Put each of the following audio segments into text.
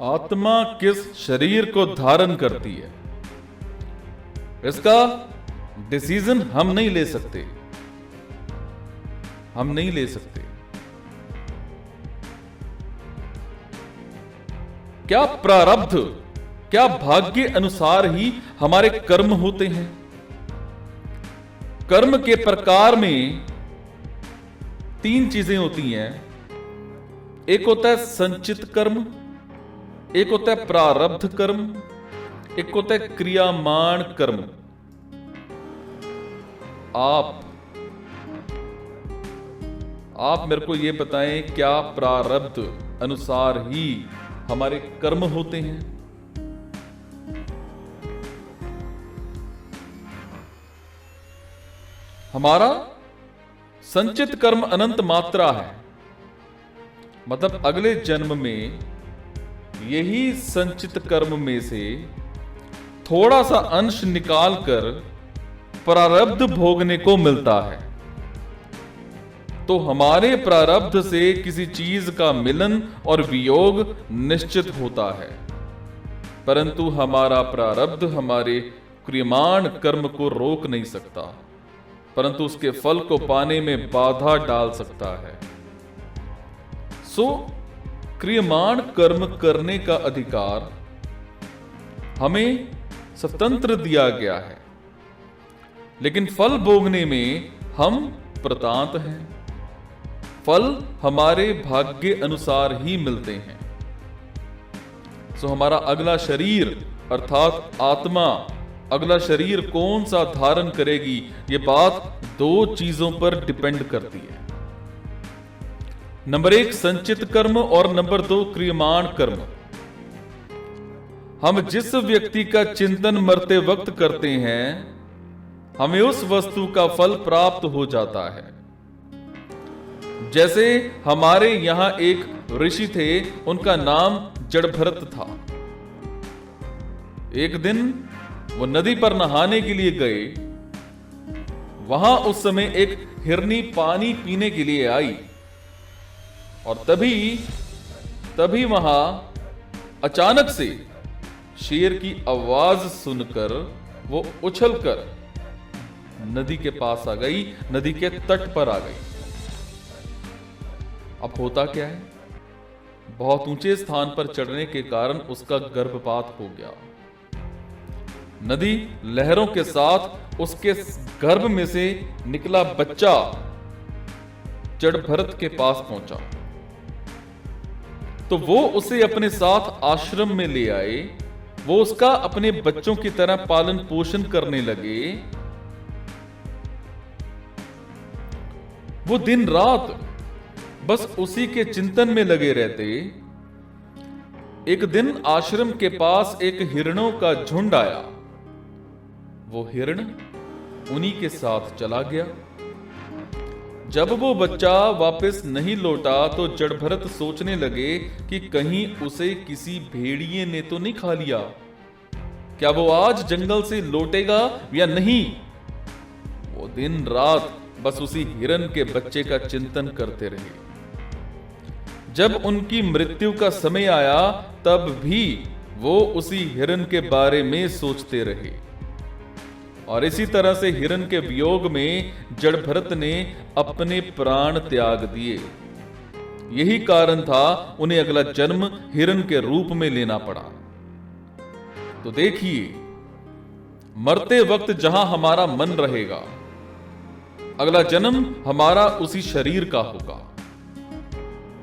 आत्मा किस शरीर को धारण करती है, इसका डिसीजन हम नहीं ले सकते। हम नहीं ले सकते। क्या प्रारब्ध, क्या भाग्य अनुसार ही हमारे कर्म होते हैं? कर्म के प्रकार में 3 चीजें होती हैं। एक होता है संचित कर्म, एक होता है प्रारब्ध कर्म, एक होता है क्रियामाण कर्म। आप मेरे को यह बताएं, क्या प्रारब्ध अनुसार ही हमारे कर्म होते हैं? हमारा संचित कर्म अनंत मात्रा है, मतलब अगले जन्म में यही संचित कर्म में से थोड़ा सा अंश निकालकर प्रारब्ध भोगने को मिलता है। तो हमारे प्रारब्ध से किसी चीज का मिलन और वियोग निश्चित होता है, परंतु हमारा प्रारब्ध हमारे क्रियमाण कर्म को रोक नहीं सकता, परंतु उसके फल को पाने में बाधा डाल सकता है। सो क्रियमाण कर्म करने का अधिकार हमें स्वतंत्र दिया गया है, लेकिन फल भोगने में हम प्रतांत हैं। फल हमारे भाग्य अनुसार ही मिलते हैं। सो हमारा अगला शरीर अर्थात आत्मा अगला शरीर कौन सा धारण करेगी, ये बात 2 चीजों पर डिपेंड करती है। नंबर 1 संचित कर्म और नंबर 2 क्रियमाण कर्म। हम जिस व्यक्ति का चिंतन मरते वक्त करते हैं, हमें उस वस्तु का फल प्राप्त हो जाता है। जैसे हमारे यहां एक ऋषि थे, उनका नाम जड़भरत था। एक दिन वो नदी पर नहाने के लिए गए। वहां उस समय एक हिरनी पानी पीने के लिए आई और तभी वहां अचानक से शेर की आवाज सुनकर वो उछलकर नदी के पास आ गई, नदी के तट पर आ गई। अब होता क्या है, बहुत ऊंचे स्थान पर चढ़ने के कारण उसका गर्भपात हो गया। नदी लहरों के साथ उसके गर्भ में से निकला बच्चा जड़भरत के पास पहुंचा, तो वो उसे अपने साथ आश्रम में ले आए। वो उसका अपने बच्चों की तरह पालन पोषण करने लगे। वो दिन रात बस उसी के चिंतन में लगे रहते। एक दिन आश्रम के पास एक हिरणों का झुंड आया। वो हिरण उन्हीं के साथ चला गया। जब वो बच्चा वापस नहीं लौटा तो जड़भरत सोचने लगे कि कहीं उसे किसी भेड़िए ने तो नहीं खा लिया। क्या वो आज जंगल से लौटेगा या नहीं? वो दिन रात बस उसी हिरण के बच्चे का चिंतन करते रहे। जब उनकी मृत्यु का समय आया तब भी वो उसी हिरण के बारे में सोचते रहे। और इसी तरह से हिरण के वियोग में जड़भरत ने अपने प्राण त्याग दिए। यही कारण था उन्हें अगला जन्म हिरण के रूप में लेना पड़ा। तो देखिए, मरते वक्त जहां हमारा मन रहेगा, अगला जन्म हमारा उसी शरीर का होगा।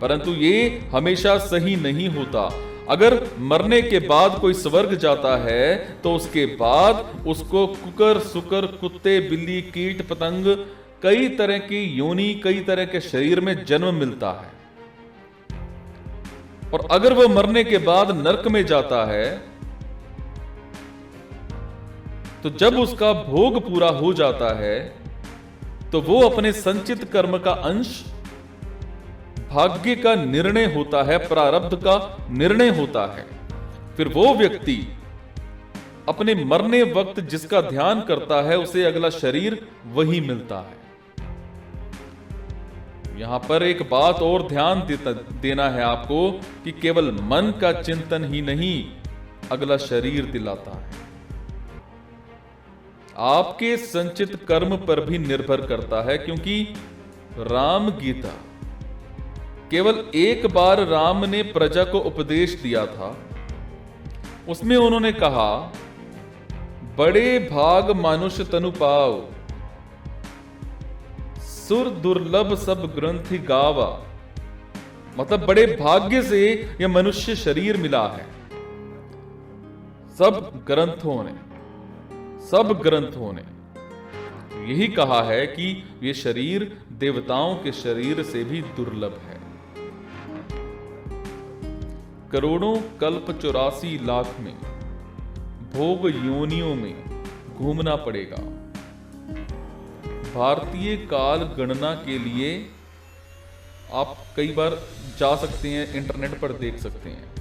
परंतु ये हमेशा सही नहीं होता। अगर मरने के बाद कोई स्वर्ग जाता है तो उसके बाद उसको कुकर, सुकर, कुत्ते, बिल्ली, कीट, पतंग, कई तरह की योनि, कई तरह के शरीर में जन्म मिलता है। और अगर वो मरने के बाद नरक में जाता है तो जब उसका भोग पूरा हो जाता है तो वो अपने संचित कर्म का अंश, भाग्य का निर्णय होता है, प्रारब्ध का निर्णय होता है। फिर वो व्यक्ति अपने मरने वक्त जिसका ध्यान करता है उसे अगला शरीर वही मिलता है। यहां पर एक बात और ध्यान देना है आपको कि केवल मन का चिंतन ही नहीं अगला शरीर दिलाता है, आपके संचित कर्म पर भी निर्भर करता है। क्योंकि राम गीता केवल एक बार राम ने प्रजा को उपदेश दिया था। उसमें उन्होंने कहा, बड़े भाग मानुष तनु पाओ, सुर दुर्लभ सब ग्रंथि गावा। मतलब बड़े भाग्य से यह मनुष्य शरीर मिला है। सब ग्रंथों ने यही कहा है कि यह शरीर देवताओं के शरीर से भी दुर्लभ है। करोड़ों कल्प 84 लाख में भोग योनियों में घूमना पड़ेगा। भारतीय काल गणना के लिए आप कई बार जा सकते हैं, इंटरनेट पर देख सकते हैं।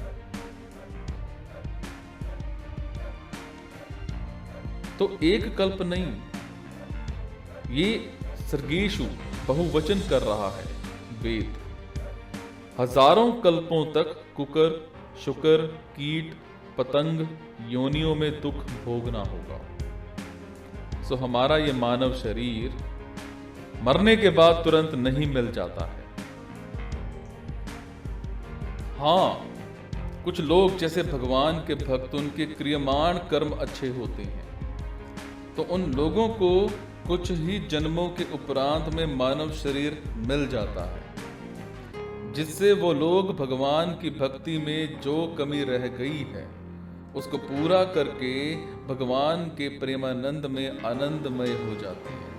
तो एक कल्प नहीं, ये सर्गेषु बहुवचन कर रहा है वेद। हजारों कल्पों तक कुकर, शुकर, कीट, पतंग योनियों में दुख भोगना होगा। सो हमारा ये मानव शरीर मरने के बाद तुरंत नहीं मिल जाता है। हां, कुछ लोग जैसे भगवान के भक्त, उनके क्रियमाण कर्म अच्छे होते हैं, तो उन लोगों को कुछ ही जन्मों के उपरांत में मानव शरीर मिल जाता है, जिससे वो लोग भगवान की भक्ति में जो कमी रह गई है उसको पूरा करके भगवान के प्रेमानंद में आनंदमय हो जाते हैं।